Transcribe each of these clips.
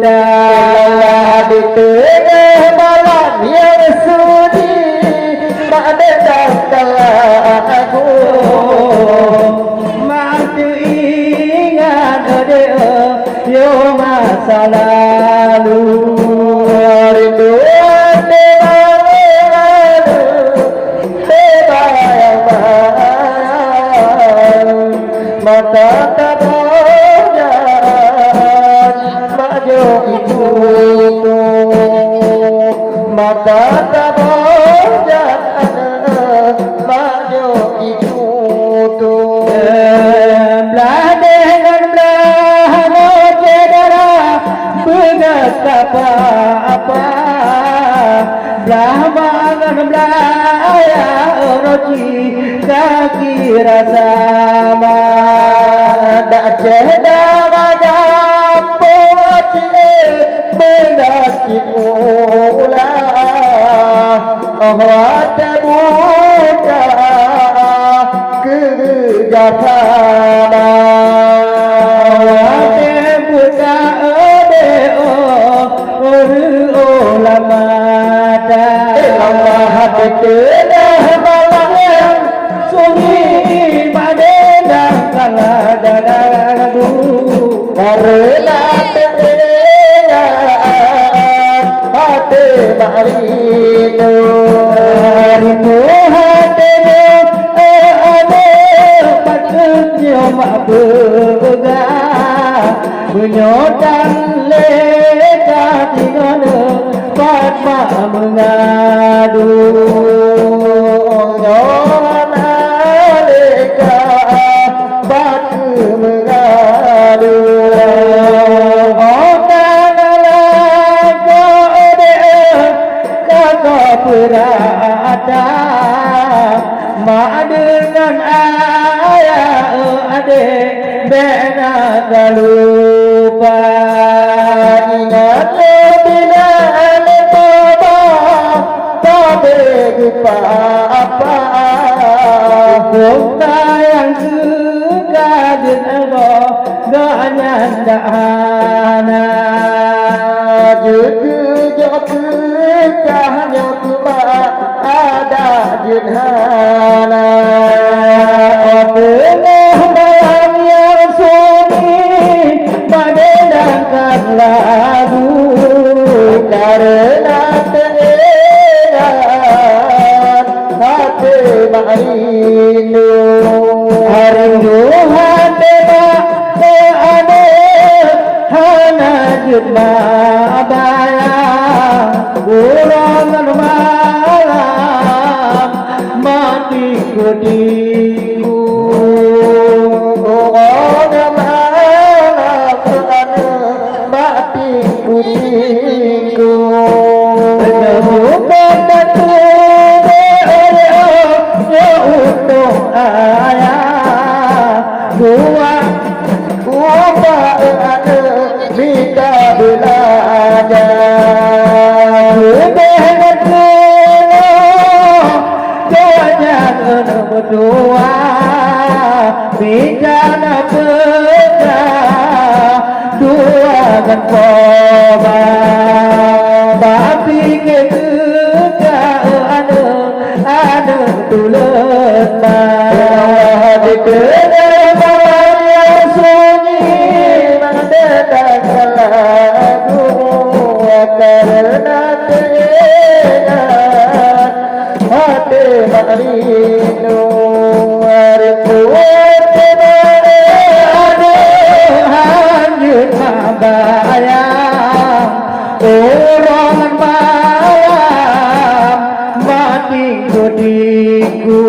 dah di tengah malam yang sunyi mendengarkan lagu masih ingat dia yo masa lalu rindu mata tabanya maju itu mata tabanya maju itu belah dengan belah no cedera begas apa belah mangan belah ya roji kaki rasa dak cedera wajah poti menaki mula awat buka kejaksana awat buka ulama hati tengah malam yang sunyi padang kala dadu karena tengah hati marino rindu hati ada patutnya mabega menyodan leka tinggal patma mengadu berada mak dengan ayah adik bena tak lupa ingat bila toba tak lupa apa kita yang suka dengan gak nyandana cahnya cuma ada jenhana tengah malam yang sunyi mendengarkan lagu karena teringat hati marino rindu hati ada hana jutma bayang ulangan malam mati kudiku ulangan malam mati kudiku menemukan batu untuk ayah dua ada kita belajar berdua bicara peta dua kan koba tapi kita ada tulen di tengah malam yang sunyi mendengarkan lagu karena teringat hati marino rindu ada hanyut bayang ulangan malam mati kudiku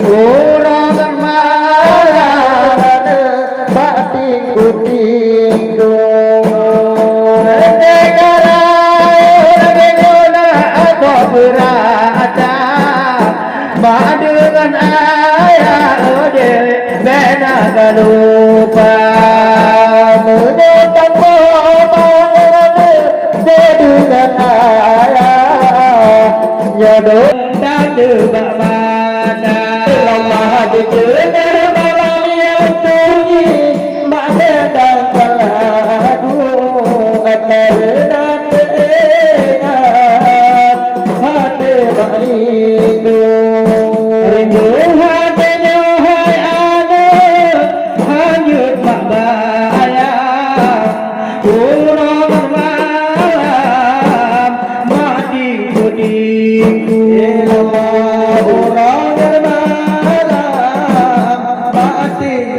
ulangan malam mati kudiku berada mak dengan ayah bena tak lupa menyebab dengan ayah nyadon tak ada mana lama di tengah malam yang sunyi mendengarkan lagu karena teringat hati rindu. Rindu hatinya hai anak hanyut tak bayang urang malam mati putihku Orang malam mati